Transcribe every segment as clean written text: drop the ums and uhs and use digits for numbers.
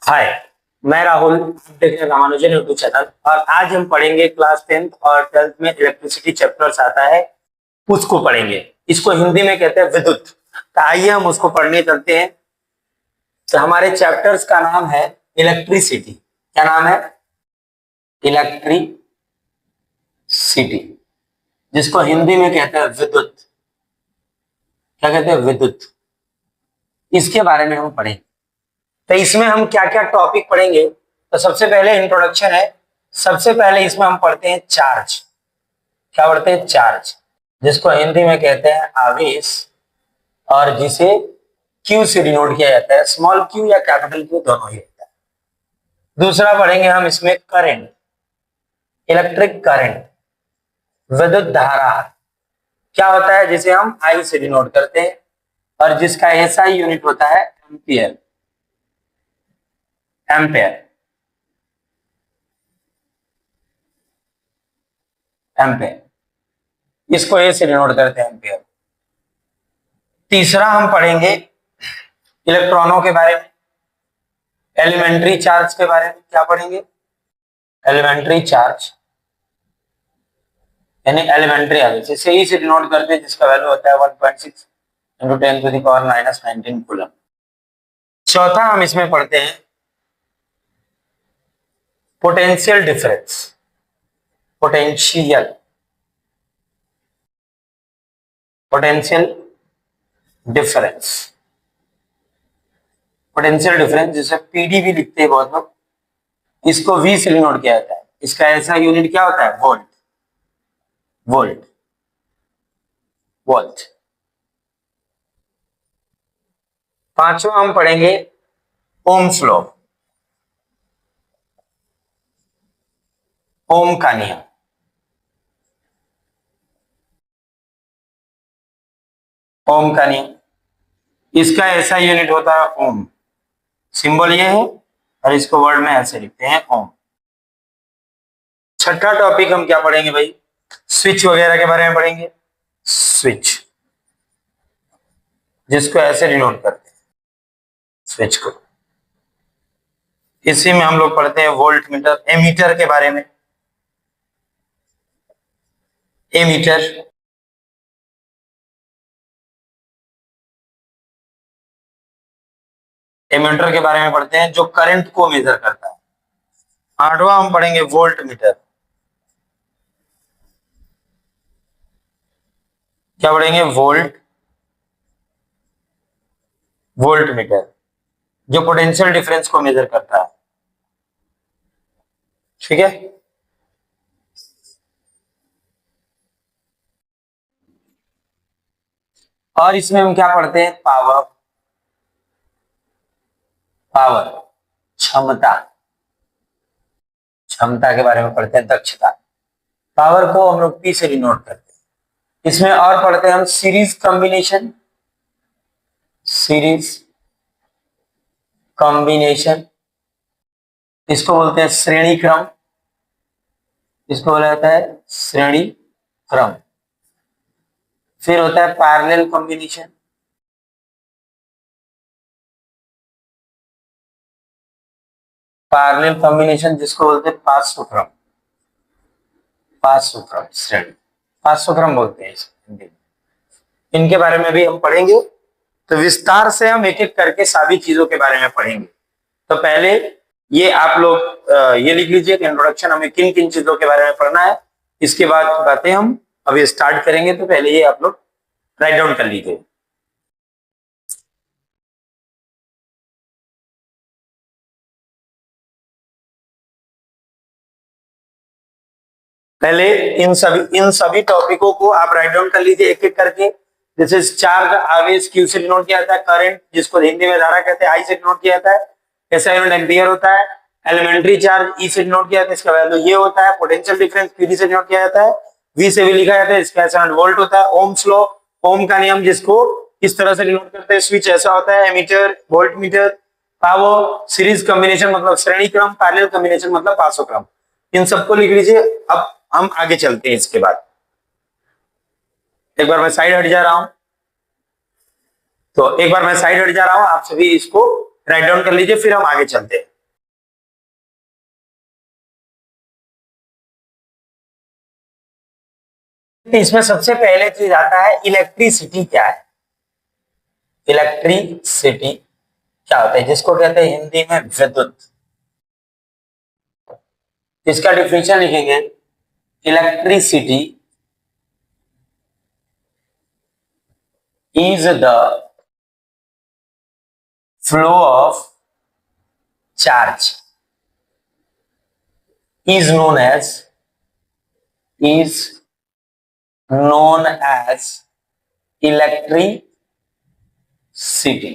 हाय, मैं राहुल। आप देख रहे हैं रामानुजन यूट्यूब चैनल। और आज हम पढ़ेंगे क्लास 10th और 12th में इलेक्ट्रिसिटी चैप्टर्स आता है, उसको पढ़ेंगे। इसको हिंदी में कहते हैं विद्युत। तो आइए हम उसको पढ़ने चलते हैं। तो हमारे चैप्टर्स का नाम है इलेक्ट्रिसिटी। क्या नाम है? इलेक्ट्रिसिटी, जिसको हिंदी में कहते हैं विद्युत। क्या कहते हैं? विद्युत। इसके बारे में हम पढ़ेंगे। तो इसमें हम क्या क्या टॉपिक पढ़ेंगे? तो सबसे पहले इंट्रोडक्शन है। सबसे पहले इसमें हम पढ़ते हैं चार्ज। क्या पढ़ते हैं? चार्ज, जिसको हिंदी में कहते हैं आवेश, और जिसे क्यू से डिनोट किया जाता है। स्मॉल क्यू या कैपिटल क्यू दोनों ही होता है। दूसरा पढ़ेंगे हम इसमें करंट, इलेक्ट्रिक करंट, विद्युत धारा। क्या होता है? जिसे हम आई से डिनोट करते हैं, और जिसका एसआई यूनिट होता है एम्पियर। एम्पेयर, एम्पेयर, इसको ए से डिनोट करते हैं एम्पियर। तीसरा हम पढ़ेंगे इलेक्ट्रॉनों के बारे में, एलिमेंट्री चार्ज के बारे में। क्या पढ़ेंगे? एलिमेंट्री चार्ज, यानी एलिमेंट्री आवेश। इसे ई से डिनोट करते हैं, जिसका वैल्यू होता है 1.6 इंटू 10⁻⁻⁹ कूलम। चौथा हम इसमें पढ़ते हैं potential difference. Potential potential difference, potential difference जिसे पीडी भी लिखते हैं बहुत लोग, इसको वी से डिनोट किया जाता है। इसका ऐसा यूनिट क्या होता है? वोल्ट। Volt, volt. पांचवा हम पढ़ेंगे ओम्स लॉ, ओम का नियम। ओम का नियम, इसका ऐसा यूनिट होता है ओम। सिंबल ये है, और इसको वर्ड में ऐसे लिखते हैं ओम। छठा टॉपिक हम क्या पढ़ेंगे भाई? स्विच वगैरह के बारे में पढ़ेंगे। स्विच, जिसको ऐसे डिनोट करते हैं, स्विच को। इसी में हम लोग पढ़ते हैं वोल्ट मीटर, एमीटर के बारे में। एमीटर, एमीटर के बारे में पढ़ते हैं, जो करंट को मेजर करता है। आठवां हम पढ़ेंगे वोल्ट मीटर। क्या पढ़ेंगे? वोल्ट मीटर, जो पोटेंशियल डिफरेंस को मेजर करता है। ठीक है। और इसमें हम क्या पढ़ते हैं? पावर, पावर, क्षमता। क्षमता के बारे में पढ़ते हैं, दक्षता। पावर को हम लोग पी से डिनोट करते हैं। इसमें और पढ़ते हैं हम सीरीज कॉम्बिनेशन। सीरीज कॉम्बिनेशन, इसको बोलते हैं श्रेणी क्रम। इसको बोला जाता है श्रेणी क्रम। फिर होता है पैरेलल कॉम्बिनेशन। पैरेलल कॉम्बिनेशन, जिसको बोलते हैं पार्श्वक्रम। पार्श्वक्रम श्रेणी, पार्श्वक्रम बोलते हैं हिंदी में। इनके बारे में भी हम पढ़ेंगे। तो विस्तार से हम एक एक करके सभी चीजों के बारे में पढ़ेंगे। तो पहले ये आप लोग ये लिख लीजिए कि इंट्रोडक्शन हमें किन किन चीजों के बारे में पढ़ना है। इसके बाद बातें हम अभी स्टार्ट करेंगे। तो पहले ये आप लोग राइट डाउन कर लीजिए। पहले इन सभी टॉपिकों को आप राइट डाउन कर लीजिए एक एक करके। जैसे चार्ज, आवेश क्यू से डिनोट किया जाता है। करंट, जिसको हिंदी में धारा कहते हैं, आई से डिनोट किया जाता है। ऐसा यूनिट एम्पियर होता है। एलिमेंट्री चार्ज ई से डिनोट किया जाता है, इसका वैल्यू ये होता है। पोटेंशियल डिफरेंस पीडी से डिनोट किया जाता है, वी से भी लिखा जाता है, इसका ऐसा वोल्ट होता है। ओम्स लॉ, ओम का नियम, जिसको इस तरह से डिनोट करते हैं। स्विच ऐसा होता है, ammeter, voltmeter. Power, series combination मतलब श्रेणी क्रम, पैरेलल कॉम्बिनेशन मतलब पार्श्वक्रम। इन सबको लिख लीजिए। अब हम आगे चलते हैं। इसके बाद एक बार मैं साइड हट जा रहा हूं, आप सभी इसको राइट डाउन कर लीजिए, फिर हम आगे चलते हैं। तो इसमें सबसे पहले चीज आता है इलेक्ट्रिसिटी क्या है। इलेक्ट्रिसिटी क्या होता है, जिसको कहते हैं हिंदी में विद्युत। इसका डिफिनेशन लिखेंगे, electricity is the flow of charge is known as electricity।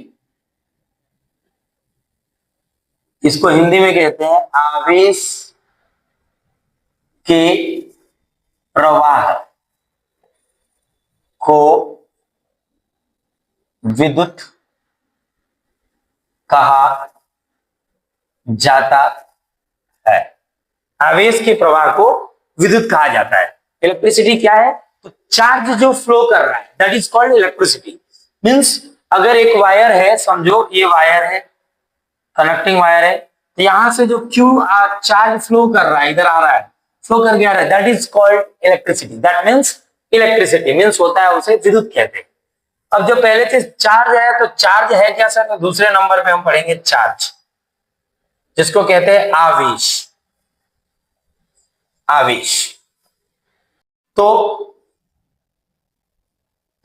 इसको हिंदी में कहते हैं आवेश के प्रवाह को विद्युत कहा जाता है। आवेश के प्रवाह को विद्युत कहा जाता है। इलेक्ट्रिसिटी क्या है, तो चार्ज जो फ्लो कर रहा है, that is called electricity. Means अगर एक वायर है, समझो ये वायर है, कनेक्टिंग वायर है, तो यहां से जो क्यू चार्ज फ्लो कर रहा है, इधर आ रहा है, फ्लो करके आ रहा है, that is called electricity. That means electricity means होता है, उसे विद्युत कहते हैं। अब जो पहले चीज चार्ज है, तो चार्ज है क्या सर, तो दूसरे नंबर पे हम पढ़ेंगे चार्ज, जिसको कहते हैं आवेश। आवेश तो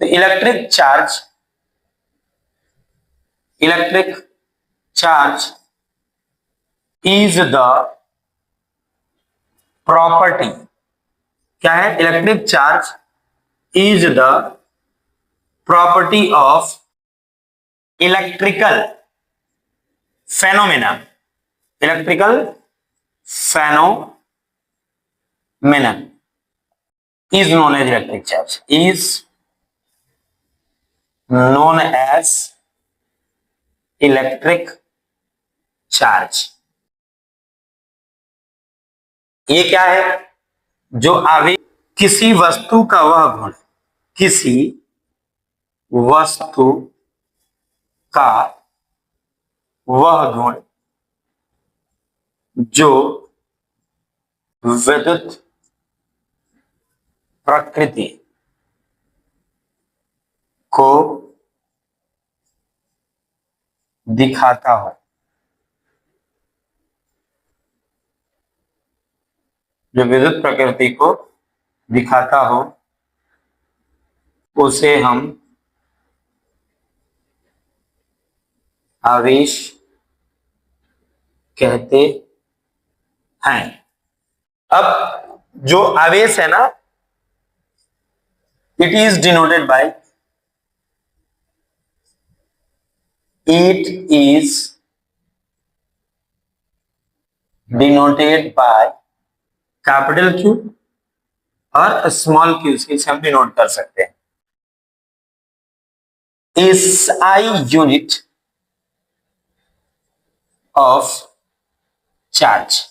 electric charge is the property, क्या है, electric charge is the property of electrical phenomena is known as electric charge, is known as electric charge। ये क्या है, जो आवेश किसी वस्तु का वह गुण, किसी वस्तु का वह गुण जो विद्युत प्रकृति को दिखाता हो, जो विद्युत प्रकृति को दिखाता हो, उसे हम आवेश कहते हैं। अब जो आवेश है ना, it is denoted by, capital Q और स्मॉल क्यू, से हम डिनोट कर सकते हैं। SI unit of charge,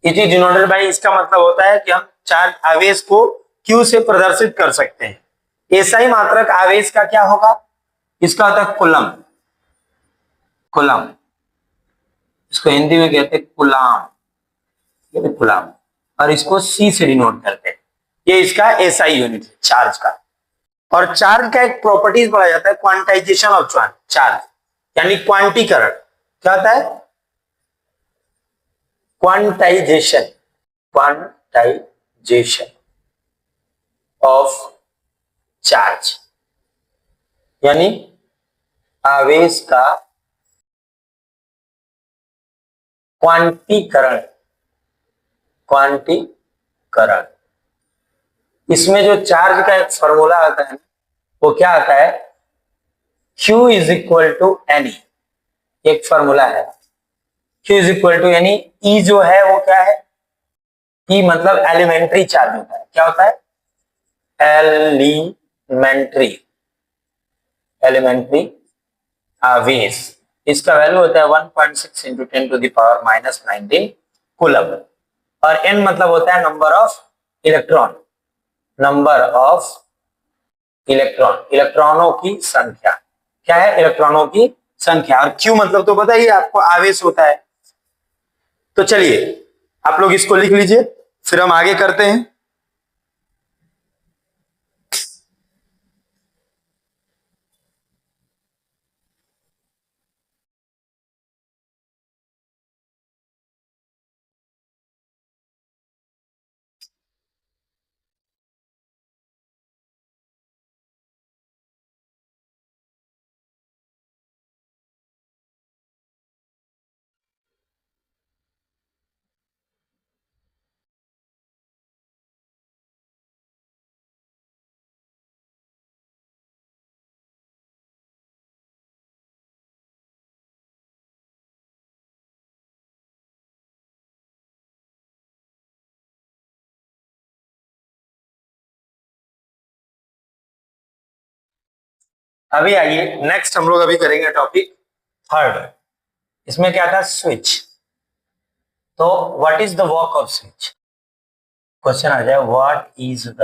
it is denoted by, इसका मतलब होता है कि हम चार्ज आवेश को Q से प्रदर्शित कर सकते हैं। SI मात्रक आवेश का क्या होगा, इसका होता है कूलम। इसको हिंदी में कहते हैं कूलाम, और इसको C से डिनोट करते हैं। ये इसका SI यूनिट है चार्ज का। और चार्ज का एक प्रॉपर्टीज पढ़ा जाता है, क्वांटाइजेशन ऑफ चार्ज, यानी क्वांटीकरण। क्या होता है, क्वांटाइजेशन ऑफ चार्ज, यानी आवेश का क्वांटीकरण। इसमें जो चार्ज का एक फॉर्मूला आता है, वो क्या आता है, Q is equal to n. एक फॉर्मूला है, Q इज इक्वल टू, यानी E जो है वो क्या है, E मतलब एलिमेंट्री चार्ज होता है। क्या होता है, एलिमेंट्री आवेश। इसका वैल्यू होता है 1.6 into 10 to the power -19 coulomb. और N मतलब होता है नंबर ऑफ इलेक्ट्रॉन, इलेक्ट्रॉनों की संख्या। क्या है, इलेक्ट्रॉनों की संख्या। और Q मतलब तो पता ही आपको, आवेश होता है। तो चलिए आप लोग इसको लिख लीजिए, फिर हम आगे करते हैं। अभी आइए नेक्स्ट हम लोग अभी करेंगे टॉपिक थर्ड। इसमें क्या था, स्विच। तो what is the work of switch, question आ जाए, what is the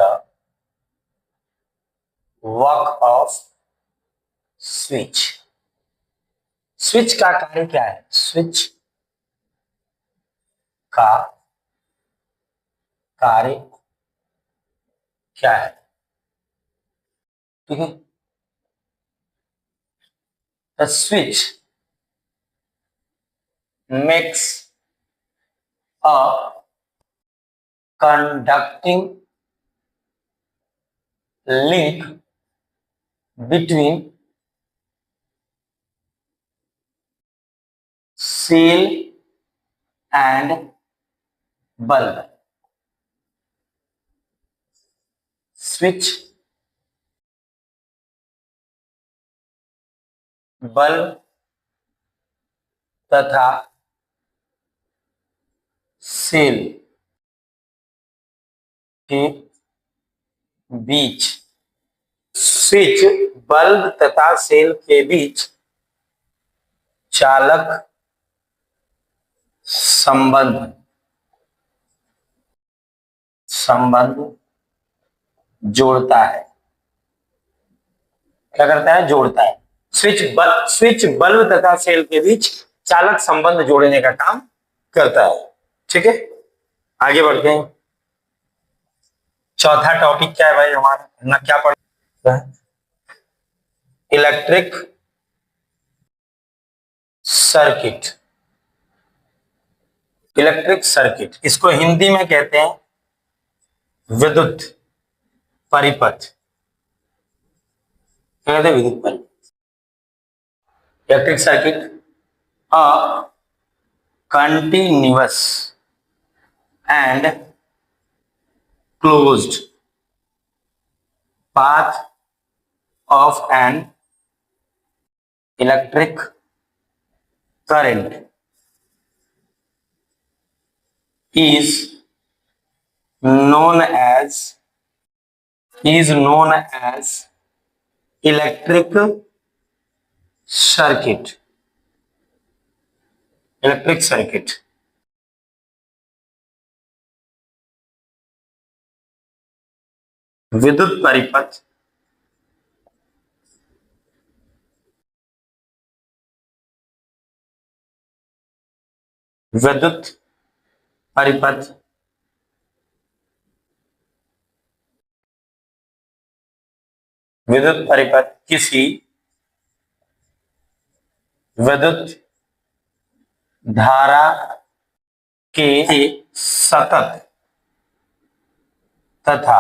work of switch. Switch का कार्य क्या है, स्विच का कार्य क्या है, ठीक है। The switch makes a conducting link between cell and bulb. Switch bulb तथा सेल के बीच, स्विच बल्ब तथा सेल के बीच चालक संबंध संबंध जोड़ता है। क्या करता है, जोड़ता है। स्विच बल्ब तथा सेल के बीच चालक संबंध जोड़ने का काम करता है, ठीक है। आगे बढ़ते हैं। चौथा टॉपिक क्या है भाई हमारा, ना क्या पढ़, इलेक्ट्रिक सर्किट। इलेक्ट्रिक सर्किट, इसको हिंदी में कहते हैं विद्युत परिपथ। क्या कहते हैं, विद्युत परिपथ। Electric circuit a continuous and closed path of an electric current is known as electric circuit। Electric circuit, विद्युत परिपथ, विद्युत परिपथ विद्युत परिपथ किसी विद्युत धारा के सतत तथा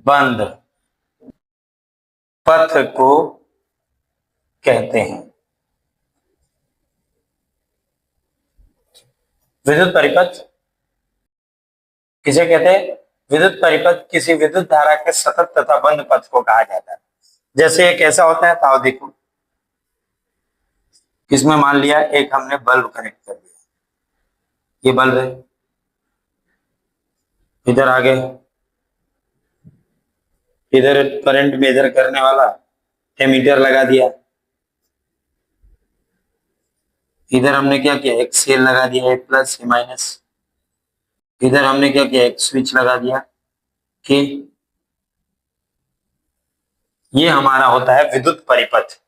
बंद पथ को कहते हैं। विद्युत परिपथ किसे कहते हैं, विद्युत परिपथ किसी विद्युत धारा के सतत तथा बंद पथ को कहा जाता है। जैसे एक ऐसा होता है, ताओ देखो, इसमें मान लिया एक हमने बल्ब कनेक्ट कर दिया, ये बल्ब है, इधर आगे इधर करंट मेजर करने वाला एमीटर लगा दिया, इधर हमने क्या किया, एक सेल लगा दिया, एक प्लस एक माइनस, इधर हमने क्या किया, एक स्विच लगा दिया कि ये हमारा होता है विद्युत परिपथ।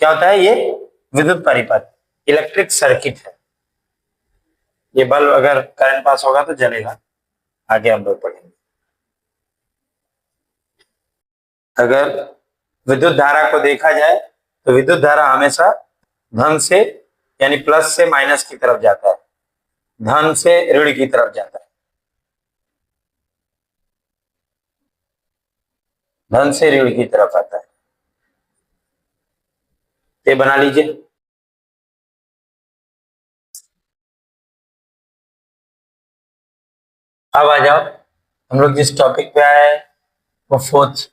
क्या होता है ये, विद्युत परिपथ, इलेक्ट्रिक सर्किट है। ये बल्ब अगर करंट पास होगा तो जलेगा, आगे हम लोग पढ़ेंगे। अगर विद्युत धारा को देखा जाए तो विद्युत धारा हमेशा धन से यानी प्लस से माइनस की तरफ जाता है, धन से ऋण की तरफ जाता है, धन से ऋण की तरफ आता है। ये बना लीजिए। अब आ जाओ, हम लोग जिस टॉपिक पे आए हैं वो फोर्थ,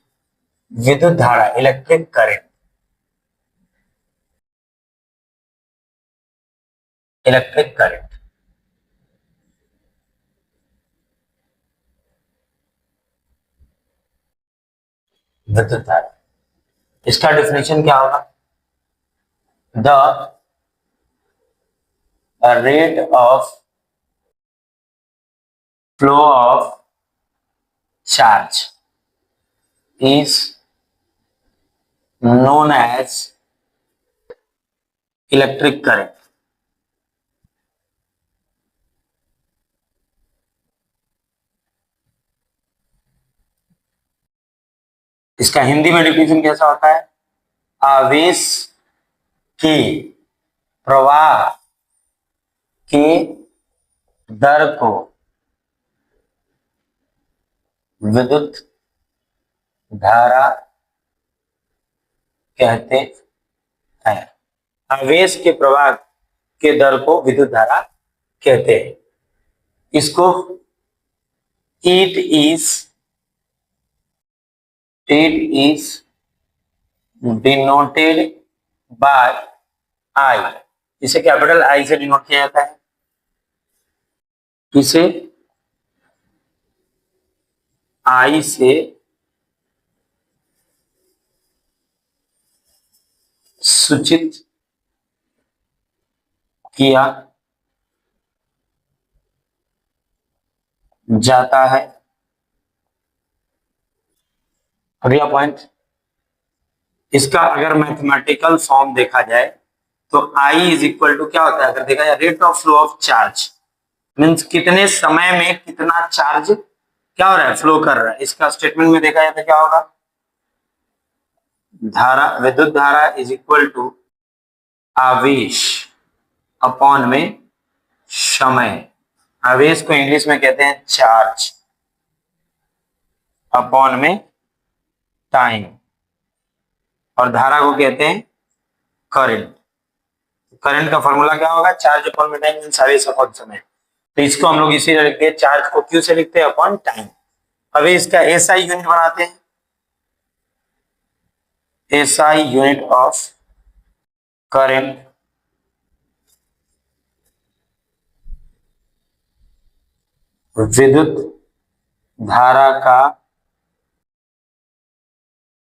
विद्युत धारा, इलेक्ट्रिक करंट। इलेक्ट्रिक करंट, विद्युत धारा। इसका डेफिनेशन क्या होगा? The rate of flow of charge is known as electric current. इसका हिंदी में डिफिनेशन कैसा होता है? आवेश के प्रवाह के दर को विद्युत धारा कहते हैं। आवेश के प्रवाह के दर को विद्युत धारा कहते हैं। इसको इट इज डिनोटेड बाय आई। इसे कैपिटल आई से डिनोट किया जाता है। इसे आई से सूचित किया जाता है। अगला पॉइंट, इसका अगर मैथमेटिकल फॉर्म देखा जाए तो I इज इक्वल टू क्या होता है? अगर देखा जाए rate of flow of charge, means कितने समय में कितना चार्ज क्या हो रहा है, फ्लो कर रहा है। इसका स्टेटमेंट में देखा जाए तो क्या होगा? धारा, विद्युत धारा इज इक्वल टू आवेश अपॉन में समय। आवेश को इंग्लिश में कहते हैं चार्ज, अपॉन में टाइम, और धारा को कहते हैं करंट। करंट का फॉर्मूला क्या होगा? चार्ज अपॉन में टाइम मींस आवेश अपॉन समय। तो इसको हम लोग इसी लिखते हैं, चार्ज को क्यू से लिखते हैं अपॉन टाइम। अभी इसका एसआई यूनिट बनाते हैं। एसआई यूनिट ऑफ करंट विद्युत धारा का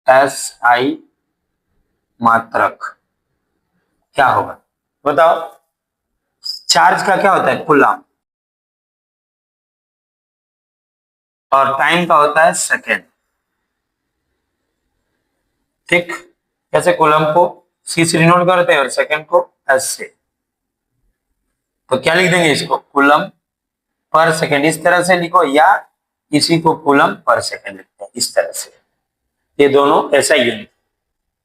एसआई मात्रक क्या होगा? बताओ। चार्ज का क्या होता है? कूलम, और टाइम का होता है सेकेंड। ठीक, कैसे? कूलम को सी से डिनोट करते हैं और सेकेंड को एस से। तो क्या लिख देंगे इसको? कूलम पर सेकेंड। इस तरह से लिखो, या इसी को कूलम पर सेकेंड लिखते हैं इस तरह से। ये दोनों ऐसा यूनिट।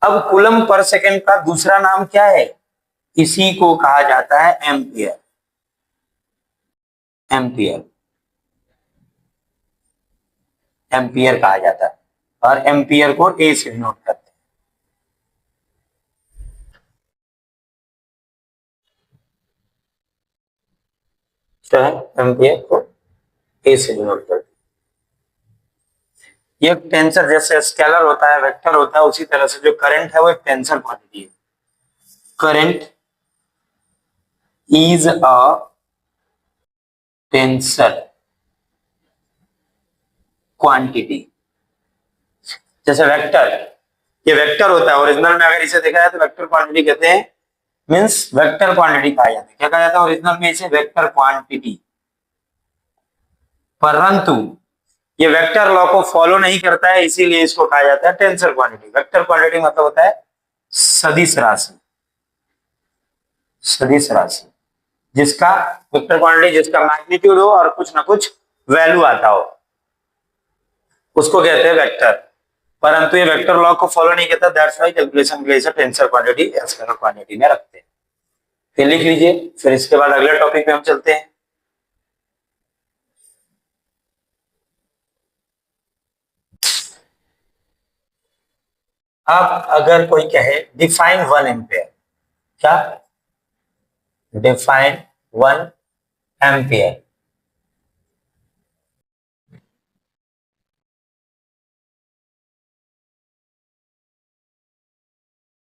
अब कूलम पर सेकेंड का दूसरा नाम क्या है? इसी को कहा जाता है एम्पियर। एम्पियर, एम्पियर कहा जाता है, और एम्पियर को ए से डिनोट करते हैं। तो एम्पियर को ए से डिनोट करते हैं। ये टेंसर, जैसे स्केलर होता है, वेक्टर होता है, उसी तरह से जो करंट है वो एक टेंसर क्वांटिटी है। Current is a tensor quantity. जैसे वेक्टर, ये वेक्टर होता है। ओरिजिनल में अगर इसे देखा जाए तो वेक्टर क्वांटिटी कहते हैं, मींस वेक्टर क्वांटिटी कहा जाता है। क्या कहा जाता है ओरिजिनल में? इसे वेक्टर क्वांटिटी। परंतु ये वेक्टर लॉ को फॉलो नहीं करता है, इसीलिए इसको कहा जाता है टेंसर क्वांटिटी। वेक्टर क्वांटिटी मतलब होता है सदिश राशि। सदिश राशि जिसका, वेक्टर क्वांटिटी जिसका मैग्नीट्यूड हो और कुछ ना कुछ वैल्यू आता हो, उसको कहते हैं वेक्टर। परंतु ये वेक्टर लॉ को फॉलो नहीं करता, दैट्स व्हाई कैलकुलेशन के लिए इसे टेंसर क्वांटिटी या स्केलर क्वांटिटी में रखते हैं। फिर लिख लीजिए। फिर इसके बाद अगले टॉपिक पे हम चलते हैं। अब अगर कोई कहे डिफाइन 1 एम्पियर, क्या? Define 1 ampere.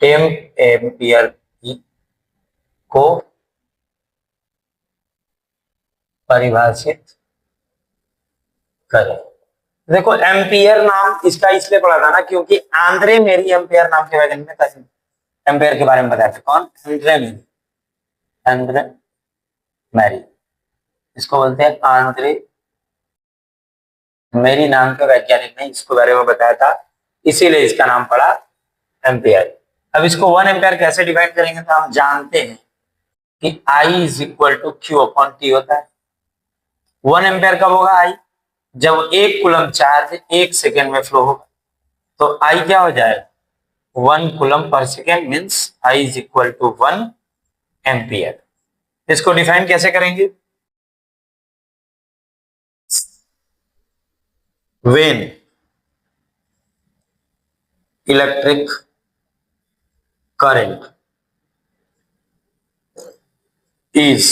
एम्पियर को परिभाषित करें। देखो एम्पियर नाम इसका इसलिए पड़ा था ना क्योंकि आंद्रे मेरी एम्पियर नाम के वैगन में एम्पियर के बारे में बताया था। कौन? आंद्रे मेरी, आंद्रे मैरी, इसको बोलते हैं आंद्रे मेरी नाम के वैज्ञानिक ने इसको बारे में बताया था, इसीलिए इसका नाम पड़ा एम्पियर। अब इसको 1 एम्पियर कैसे डिवाइड करेंगे, तो हम जानते हैं कि I is equal to q upon t होता है। 1 एम्पियर कब होगा I? जब 1 कूलम चार्ज 1 सेकेंड में फ्लो होगा, तो I क्या हो जाएगा? 1 कूलम पर second means I is equal to 1 ampere. इसको डिफाइन कैसे करेंगे? When electric current is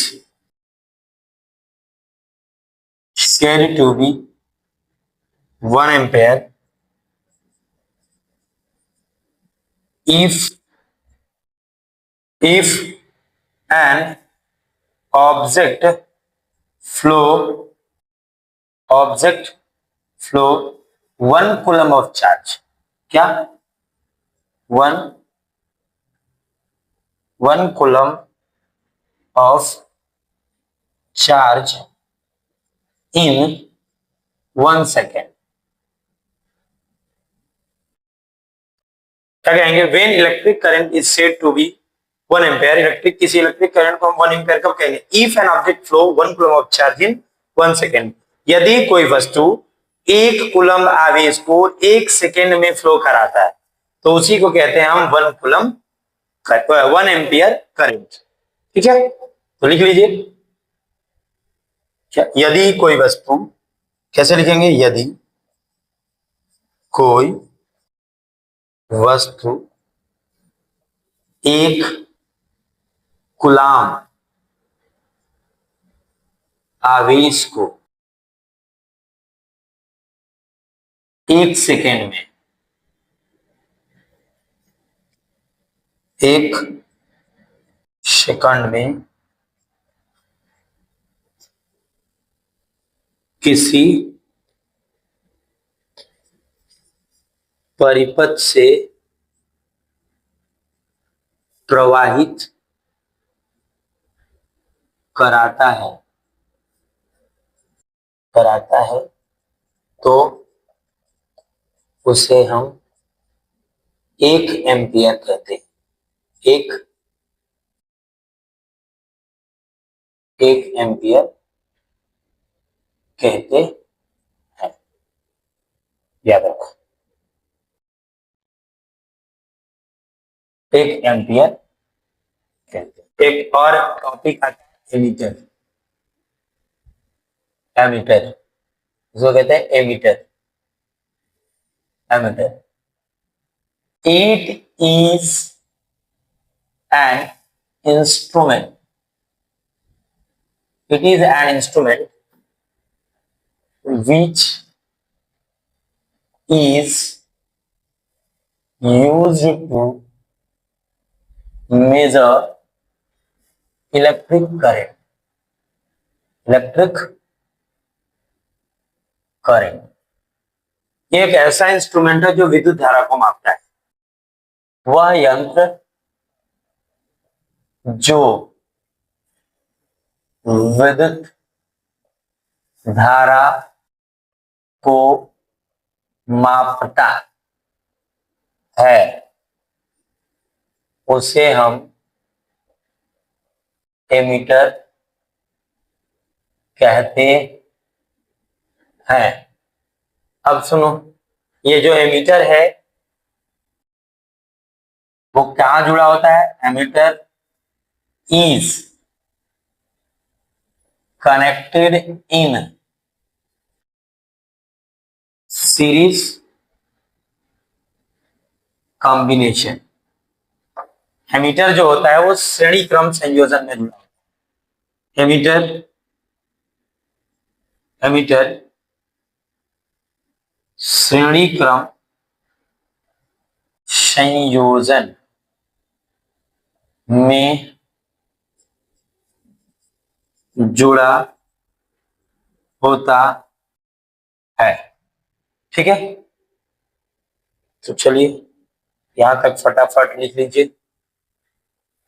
said to be 1 ampere if an object flow 1 coulomb of charge, क्या 1 coulomb of charge in 1 second। क्या कहेंगे? When electric current is said to be 1 ampere, किसी electric current को हम 1 ampere कब कहेंगे? If an object flow 1 coulomb of charge in 1 second, यदि कोई वस्तु 1 कूलम आवेश को 1 सेकेंड में फ्लो कराता है, तो उसी को कहते हैं हम 1 एम्पियर करंट। ठीक है, तो लिख लीजिए यदि कोई वस्तु, कैसे लिखेंगे? यदि कोई वस्तु 1 कूलम आवेश को 1 सेकेंड में 1 सेकंड में किसी परिपथ से प्रवाहित कराता है तो उसे हम 1 एम्पियर कहते हैं। एक एम्पियर कहते हैं, याद रखो 1 एम्पियर कहते हैं। एक और टॉपिक आता है एमीटर, इसको कहते हैं ammeter. It is an instrument, which is used to measure electric current। ये एक ऐसा इंस्ट्रूमेंट है जो विद्युत धारा को मापता है। वह यंत्र जो विद्युत धारा को मापता है उसे हम एमीटर कहते हैं। अब सुनो, ये जो एमीटर है वो कहां जुड़ा होता है? Ammeter is connected in series combination. Ammeter जो होता है वो श्रेणी क्रम संयोजन में जुड़ा होता है। एमीटर श्रेणी क्रम संयोजन में जुड़ा होता है। ठीक है, तो चलिए यहां तक फटाफट लिख लीजिए।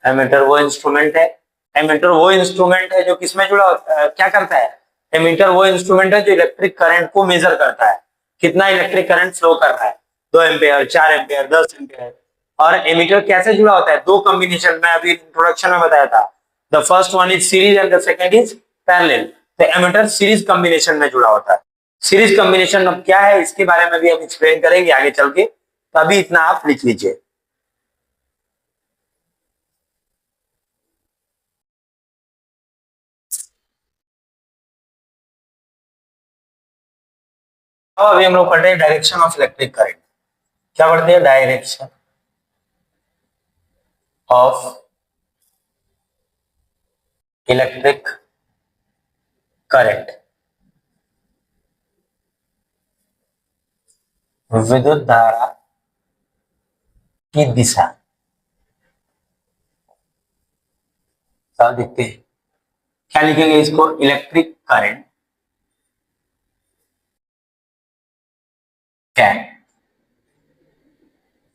एमीटर वो इंस्ट्रूमेंट है, एमीटर वो इंस्ट्रूमेंट है जो किसमें जुड़ा क्या करता है, एमीटर वो इंस्ट्रूमेंट है जो इलेक्ट्रिक करंट को मेजर करता है, कितना इलेक्ट्रिक करंट फ्लो कर रहा है, 2 एम्पियर, 4 एम्पियर, 10 एम्पियर। और एमीटर कैसे जुड़ा होता है, दो कॉम्बिनेशन में अभी इंट्रोडक्शन में बताया था, the first one is series and the second is parallel. तो एमीटर सीरीज कॉम्बिनेशन में जुड़ा होता है। सीरीज कॉम्बिनेशन अब क्या है इसके बारे में भी हम एक्सप्लेन करेंगे आगे चल के, तो अभी इतना आप लिख लीजिए। अब अभी हम लोग पढ़ रहे हैं डायरेक्शन ऑफ इलेक्ट्रिक करंट। क्या पढ़ते हैं, डायरेक्शन ऑफ इलेक्ट्रिक करंट, विद्युत धारा की दिशा। क्या देखते हैं, क्या लिखेंगे इसको, electric current can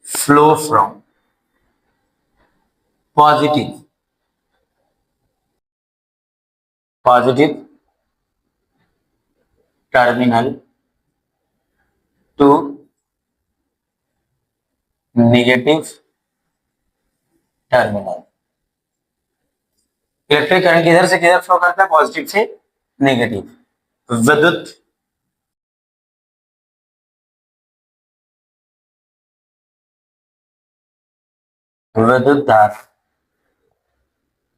flow from positive positive terminal to negative terminal. Electric current किधर से किधर फ्लो करता है, पॉजिटिव से नेगेटिव। विद्युत धारा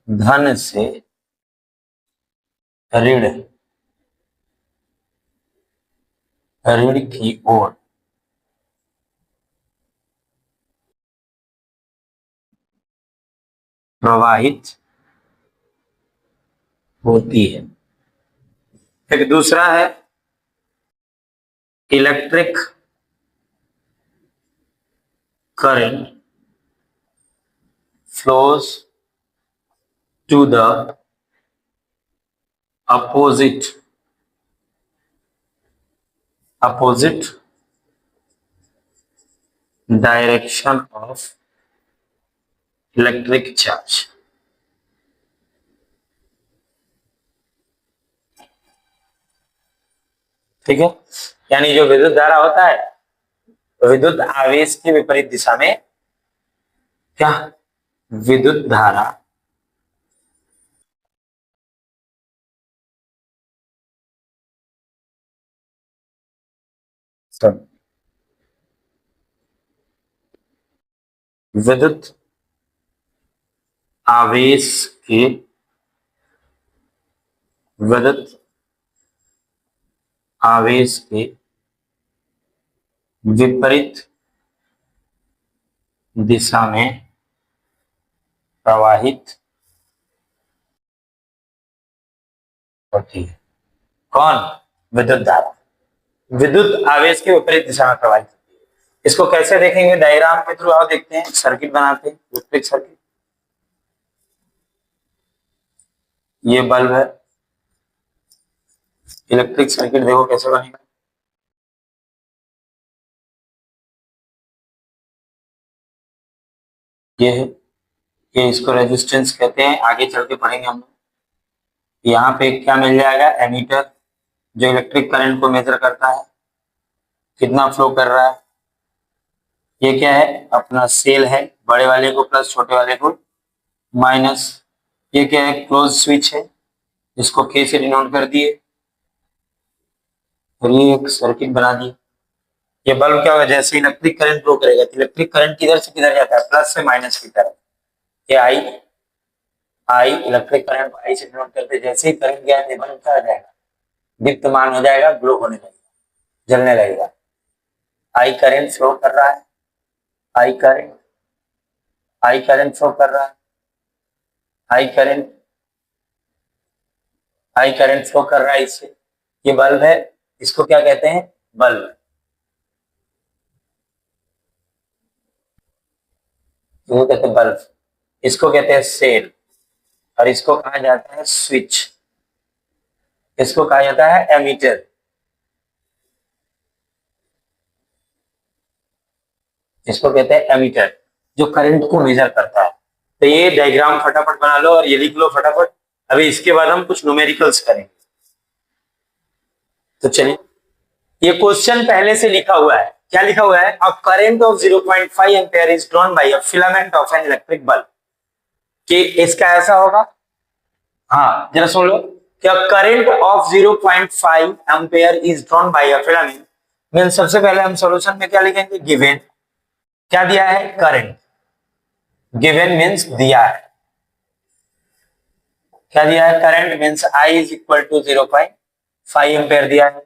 धन से ऋण ऋण की ओर प्रवाहित होती है। एक दूसरा है electric current flows to the opposite direction of electric charge. ठीक है, यानी जो विद्युत धारा होता है, विद्युत आवेश के विपरीत दिशा में क्या, विद्युत धारा विद्युत आवेश के विद्युत आवेश के विपरीत दिशा में प्रवाहित होती है। कौन, विद्युत धारा विद्युत आवेश के विपरीत दिशा में प्रवाहित होती है। इसको कैसे देखेंगे, डायग्राम के थ्रू आओ देखते हैं, सर्किट बनाते हैं, इलेक्ट्रिक सर्किट। ये बल्ब है, इलेक्ट्रिक सर्किट देखो कैसे बनेगा। ये है, ये इसको रेजिस्टेंस कहते हैं, आगे चल के पढ़ेंगे हम लोग। यहाँ पे क्या मिल जाएगा, एमीटर जो इलेक्ट्रिक करंट को मेजर करता है, कितना फ्लो कर रहा है। ये क्या है, अपना सेल है, बड़े वाले को प्लस छोटे वाले को माइनस। ये क्या है, क्लोज स्विच है, इसको के से डिनोट कर दिए, और ये एक सर्किट बना दी। ये बल्ब क्या होगा, जैसे इलेक्ट्रिक करंट फ्लो करेगा, इलेक्ट्रिक करंट किधर से किधर जाता है, प्लस से माइनस की तरफ। ये आई आई इलेक्ट्रिक करंट को आई से डिनोट करते, जैसे ही करंट गया ये बल्ब क्या हो जाएगा, दीप्तमान हो जाएगा, ग्लो होने लगेगा, जलने लगेगा। आई करंट फ्लो कर रहा है, आई करंट फ्लो कर रहा है, आई करंट फ्लो कर रहा है इससे। ये बल्ब है, इसको क्या कहते हैं, बल्ब। वो कहते हैं बल्ब, इसको कहते हैं सेल, और इसको कहा जाता है स्विच, इसको कहा जाता है एमीटर। इसको कहते हैं एमीटर, जो करंट को मेजर करता है। तो ये डायग्राम फटाफट बना लो और ये लिख लो फटाफट। अभी इसके बाद हम कुछ न्यूमेरिकल्स करेंगे। तो चलिए, ये क्वेश्चन पहले से लिखा हुआ है। क्या लिखा हुआ है? A current of 0.5 ampere is drawn by a filament of an electric bulb. कि इसका ऐसा होगा, हाँ जरा सुन लो, क्या current of 0.5 ampere is drawn by a filament mean, सबसे पहले हम सॉल्यूशन में क्या लिखेंगे? गिवन, क्या दिया है? करंट। गिवन मीन्स दिया है, क्या दिया है? Current means I is equal to 0.5 ampere दिया है।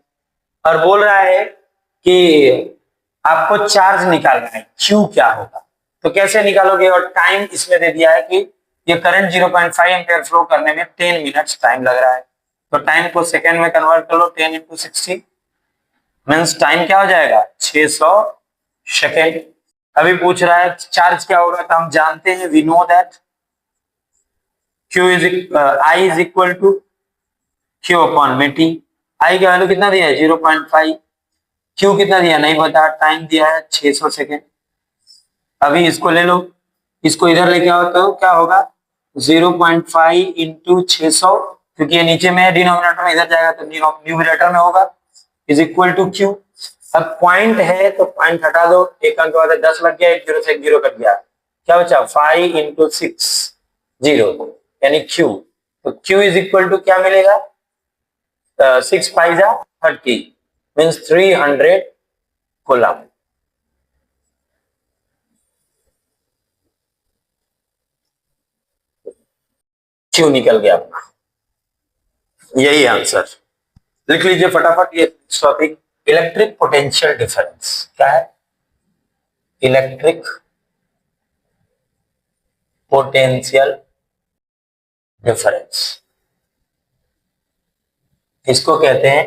और बोल रहा है कि आपको चार्ज निकालना है, क्यू क्या होगा। तो कैसे निकालोगे? और टाइम इसमें दे दिया है कि ये करंट 0.5 एम्पेयर फ्लो करने में 10 मिनट्स टाइम लग रहा है। तो टाइम को सेकेंड में कन्वर्ट कर लो, 10 इंटू 60 मीन्स टाइम क्या हो जाएगा? 600 सेकेंड। अभी पूछ रहा है चार्ज क्या होगा, तो हम जानते हैं, we know that Q is I is equal to Q upon में T। आई का वैल्यू कितना दिया है? 0.5। Q कितना दिया? नहीं पता। टाइम दिया है 600 सेकेंड। अभी इसको ले लो, इसको इधर लेके आओ तो क्या होगा? 0.5 इंटू 600, क्योंकि ये नीचे में डिनोमिनेटर में, इधर जाएगा तो न्यूमरेटर में होगा, इज इक्वल टू Q। अब पॉइंट है तो पॉइंट हटा दो, एक अंक बाद 10 लग गया, एक जीरो से एक जीरो कट गया, क्या बचा? 5 इंटू 6 जीरो यानी Q। तो Q इज इक्वल टू क्या मिलेगा? 6 5 जा 30 मीन्स 300 कूलम। Q निकल गया अपना, यही आंसर। लिख लीजिए फटाफट ये टॉपिक, इलेक्ट्रिक पोटेंशियल डिफरेंस। क्या है? इलेक्ट्रिक पोटेंशियल डिफरेंस, इसको कहते हैं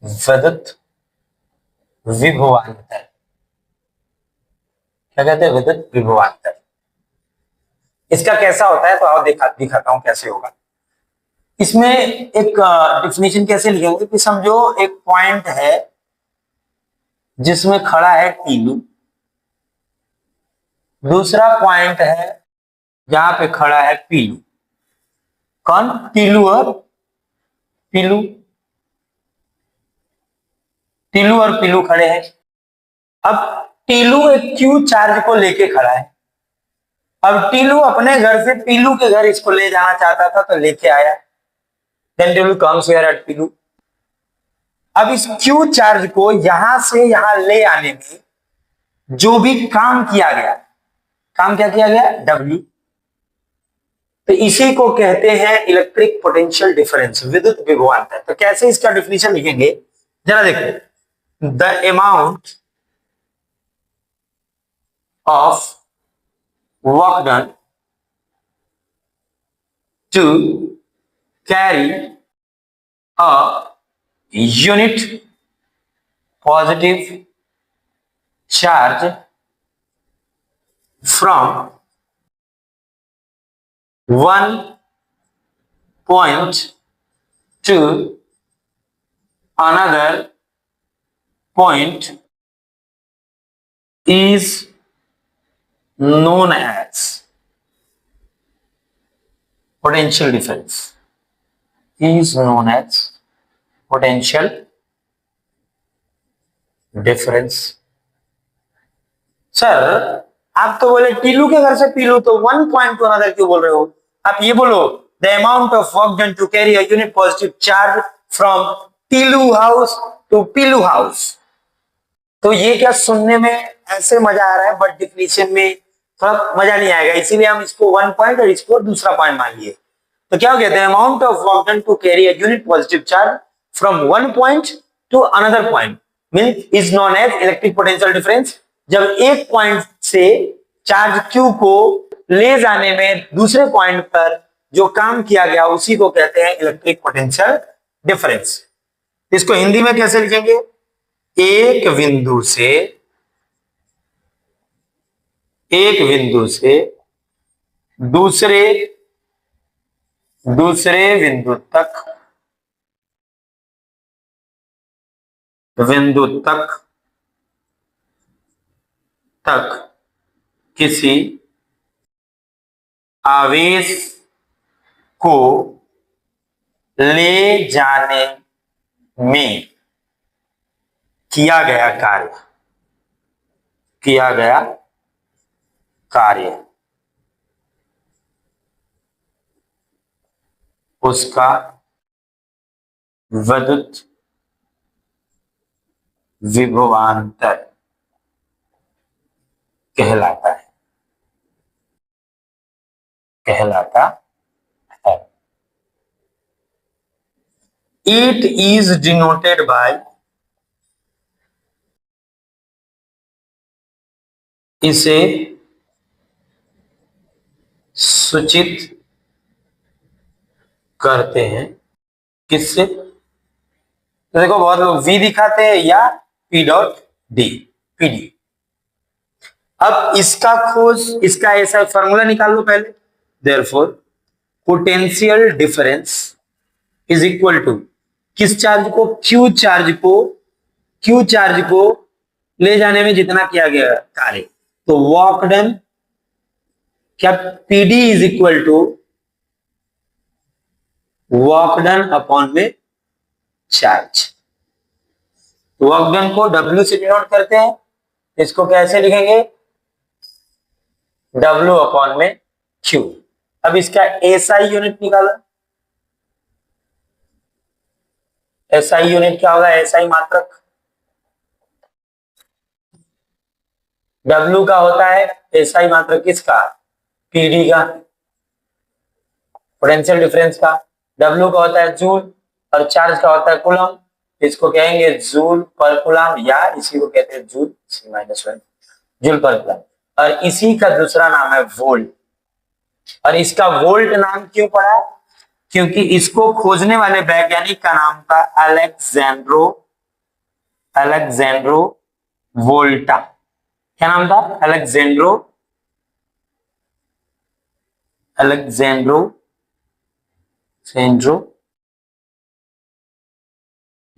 विद्युत विभवांतर। क्या कहते हैं? विद्युत विभवांतर। इसका कैसा होता है तो आओ दिखाता हूं कैसे होगा। इसमें एक डिफिनेशन कैसे लिखेंगे कि समझो एक पॉइंट है जिसमें खड़ा है टीलू, दूसरा पॉइंट है जहां पे खड़ा है पीलू। कौन? टीलू और पीलू। टीलू और पीलू खड़े हैं। अब टीलू एक क्यू चार्ज को लेके खड़ा है। अब टीलू अपने घर से पीलू के घर इसको ले जाना चाहता था तो लेके आया। Then Tilu comes here at Pilu. अब इस क्यू चार्ज को यहां से यहां ले आने में जो भी काम किया गया, काम क्या किया गया? W। तो इसी को कहते हैं इलेक्ट्रिक पोटेंशियल डिफरेंस, विद्युत विभवांतर। तो कैसे इसका डिफिनेशन लिखेंगे जरा देखो। The amount of work done to carry a unit positive charge from one point to another point is known as potential difference. Is known as potential difference. Sir आप तो बोले टीलू के घर से पीलू, तो वन पॉइंट टू अनदर क्यों बोल रहे हो? आप ये बोलो the amount of work done to carry a unit positive charge from Teelu house to Peelu house. तो ये क्या सुनने में ऐसे मजा आ रहा है, बट डिफिनेशन में थोड़ा मजा नहीं आएगा, इसीलिए हम इसको वन पॉइंट और इसको दूसरा पॉइंट मान लिए। तो क्या हो गया? The amount of work done to carry a unit positive charge from one point to another point means is known as electric potential difference. जब एक पॉइंट से चार्ज Q को ले जाने में दूसरे पॉइंट पर जो काम किया गया उसी को कहते हैं इलेक्ट्रिक पोटेंशियल डिफरेंस। इसको हिंदी में कैसे लिखेंगे? एक बिंदु से दूसरे बिंदु तक तक किसी आवेश को ले जाने में किया गया कार्य उसका विद्युत विभवांतर कहलाता है। It is denoted by इसे सूचित करते हैं किससे? तो देखो बहुत लोग V दिखाते हैं या P डॉट डी, पीडी। अब इसका ऐसा फॉर्मूला निकाल लो पहले। Therefore potential difference is equal to किस चार्ज को? क्यू चार्ज को ले जाने में जितना किया गया कार्य, तो वर्क डन क्या PD is equal to work done upon में चार्ज। वर्क डन को W से डिनोट करते हैं, इसको कैसे लिखेंगे? W अपॉन में Q। अब इसका SI यूनिट निकालो। SI यूनिट क्या होगा? SI मात्रक। W का होता है SI मात्रक किसका? PD का, पोटेंशियल डिफरेंस का। W का होता है जूल और चार्ज का होता है कूलम। इसको कहेंगे जूल पर कूलम या इसी को कहते हैं जूल C-1 जूल पर कूलम। और इसी का दूसरा नाम है वोल्ट। और इसका वोल्ट नाम क्यों पड़ा? क्योंकि इसको खोजने वाले वैज्ञानिक का नाम था अलेक्जेंड्रो वोल्टा। क्या नाम था? अलेक्जेंड्रो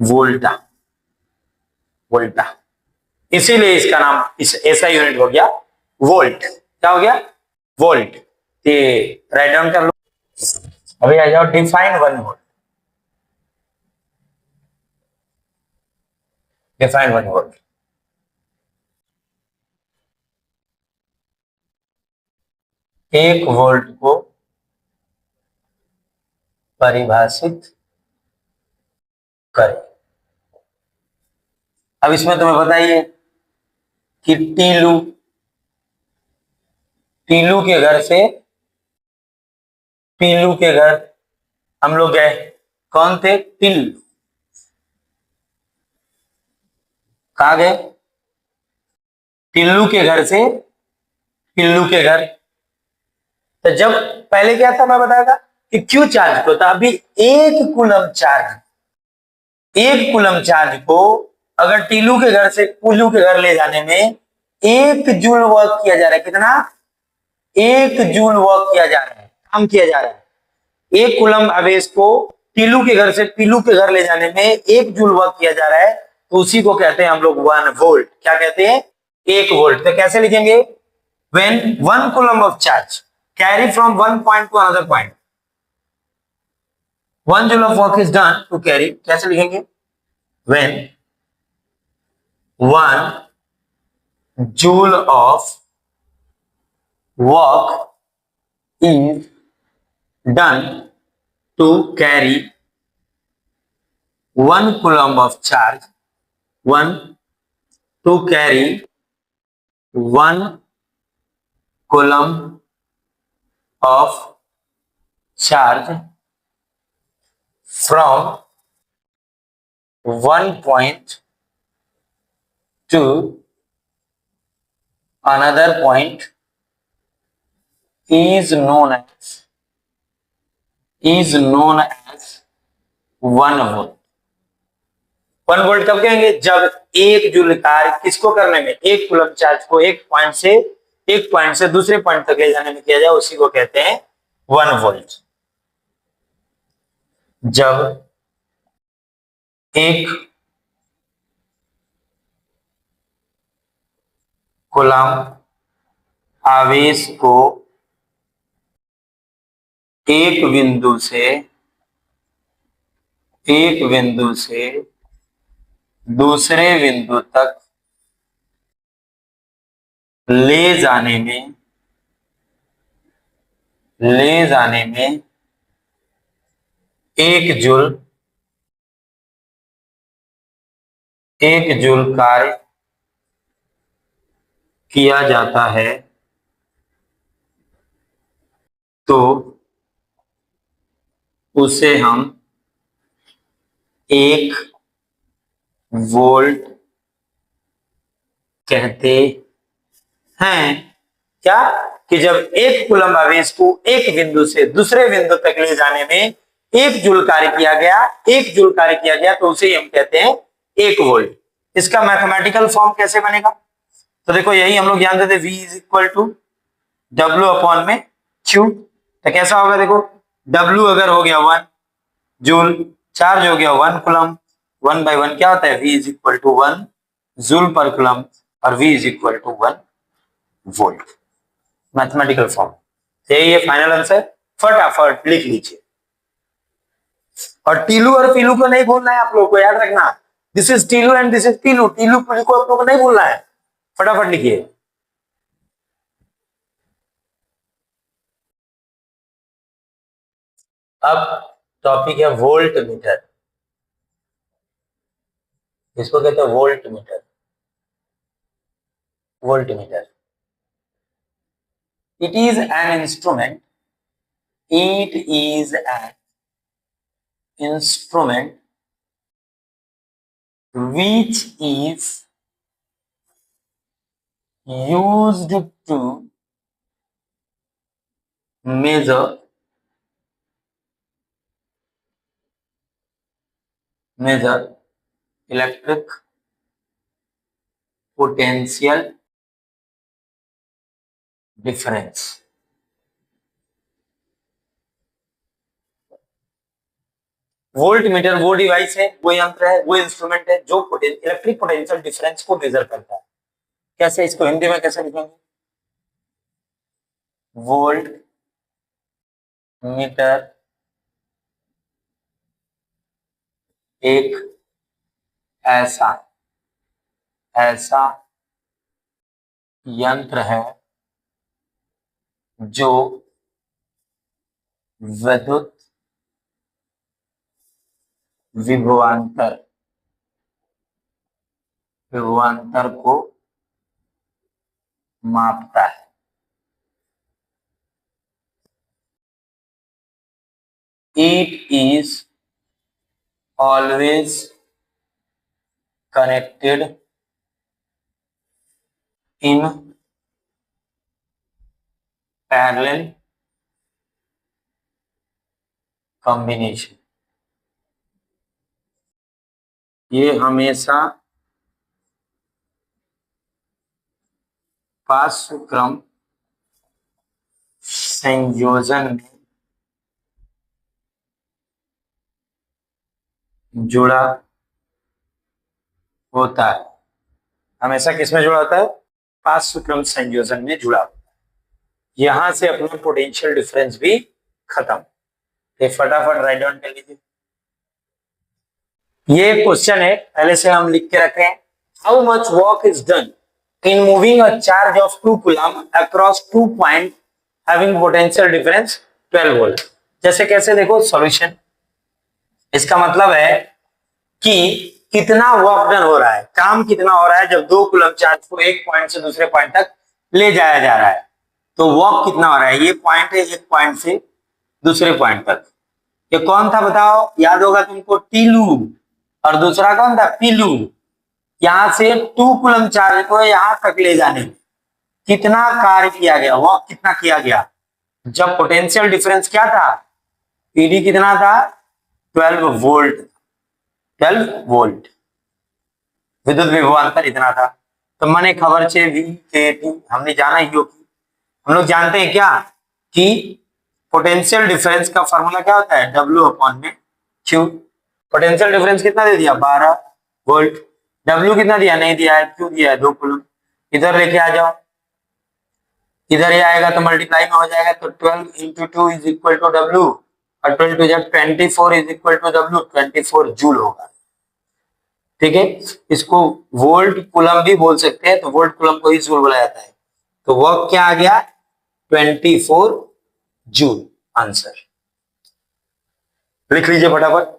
वोल्टा। इसीलिए इसका नाम ऐसा यूनिट हो गया वोल्ट। क्या हो गया? वोल्ट। ये राइट डाउन कर लो। अभी आ जाओ define 1 volt. Define 1 volt 1 volt को परिभाषित करें। अब इसमें तुम्हें बताइए कि टीलू के घर से पीलू के घर हम लोग गए। कौन थे? टिल्लू। कहा गए? टिल्लू के घर से पिल्लू के घर। तो जब पहले क्या था मैं बताया था कि क्यू चार्ज को था, अभी एक कूलम चार्ज को अगर टिल्लू के घर से पिल्लू के घर ले जाने में 1 जूल वर्क किया जा रहा है। कितना? 1 जूल वर्क किया जा रहा है, काम किया जा रहा है। 1 कूलम आवेश को टिल्लू के घर से पिल्लू के घर ले जाने में 1 जूल वर्क किया जा रहा है, तो उसी को कहते हैं हम लोग 1 वोल्ट। क्या कहते हैं? 1 वोल्ट। तो कैसे लिखेंगे? when 1 coulomb of charge carry from one point to another point, 1 joule of work is done to carry। कैसे लिखेंगे? when 1 joule of work is done to carry 1 coulomb of charge, 1 to carry 1 coulomb of charge from one point to another point is known as 1 volt। 1 volt कब कहेंगे? जब 1 joule कार्य किसको करने में, 1 coulomb charge को एक पॉइंट से दूसरे पॉइंट तक ले जाने में किया जाए, उसी को कहते हैं 1 वोल्ट। जब एक कूलम आवेश को एक बिंदु से दूसरे बिंदु तक ले जाने में एक जूल कार्य किया जाता है, तो उसे हम 1 वोल्ट कहते हैं। क्या कि जब एक कूलम आवेश को एक बिंदु से दूसरे बिंदु तक ले जाने में 1 जूल कार्य किया गया तो उसे हम कहते हैं 1 वोल्ट। इसका मैथमेटिकल फॉर्म कैसे बनेगा? तो देखो यही हम लोग जानते थे, V is equal to W upon में Q। तो कैसा होगा देखो, W अगर हो गया 1 जूल, चार्ज हो गया 1 कूलम, 1/1 क्या होता है, V is equal to 1 joule पर कूलम, और V is equal to 1 volt. Mathematical form, यही है फाइनल आंसर, फटाफट लिख लीजिए। और टीलू और पीलू को नहीं भूलना है आप लोगों को, याद रखना, this is Tilu and this is Pilu. Tilu Pilu को आप लोगों को नहीं भूलना है, फटाफट लिखिए। अब टॉपिक है वोल्ट मीटर। इसको कहते हैं volt meter. It is an instrument which is used to measure electric potential difference। Volt meter वो डिवाइस है, वो यंत्र है, वो इंस्ट्रूमेंट है जो इलेक्ट्रिक पोटेंशियल डिफरेंस को मेजर करता है। कैसे, इसको हिंदी में कैसे लिखेंगे? वोल्ट मीटर एक ऐसा यंत्र है जो विद्युत विभवांतर को मापता है। It is always connected in parallel combination। ये हमेशा पार्श्वक्रम संयोजन में जुड़ा होता है। हमेशा किसमें जुड़ा होता है? पार्श्वक्रम संयोजन में जुड़ा होता है। यहां से अपना पोटेंशियल डिफरेंस भी खत्म। ये फटाफट राइट डाउन कर लीजिए। ये क्वेश्चन है, पहले से हम लिख के रखे हैं। How much work is done in moving a charge of 2 coulomb across 2 point having potential difference 12 volt. जैसे कैसे, देखो सॉल्यूशन, इसका मतलब है कि कितना वर्क डन हो रहा है, काम कितना हो रहा है जब 2 कूलम चार्ज को एक पॉइंट से दूसरे पॉइंट तक ले जाया जा रहा है, तो वर्क कितना हो रहा है। ये पॉइंट है, एक पॉइंट से दूसरे पॉइंट तक। ये कौन था बताओ, याद होगा तुमको, टीलू, और दूसरा कौन था, पीलू। यहां से 2 कूलम चार्ज को यहां तक ले जाने में कितना कार्य किया गया, वर्क कितना किया गया, जब पोटेंशियल डिफरेंस क्या था, पीडी कितना था, 12 वोल्ट। विद्युत विभवांतर इतना था। तो मैंने खबर छे वी के टी हमने जाना ही होगी। हम लोग जानते हैं क्या कि पोटेंशियल डिफरेंस का फॉर्मूला क्या होता है, W अपॉन में Q। पोटेंशियल डिफरेंस कितना दे दिया, 12 वोल्ट। W कितना दिया, नहीं दिया है, Q दिया है 2 कूलम। इधर लेके आ जाओ, इधर ये आएगा तो मल्टीप्लाई में हो जाएगा, तो 12 into 2 is equal to W, और 12 टू जब 24 is equal to W, 24 joule होगा। ठीक है, इसको वोल्ट कूलम भी बोल सकते हैं, तो वोल्ट कूलम को ही जूल बोला जाता है। तो वर्क क्या आ गया, 24 जूल। आंसर लिख लीजिए फटाफट।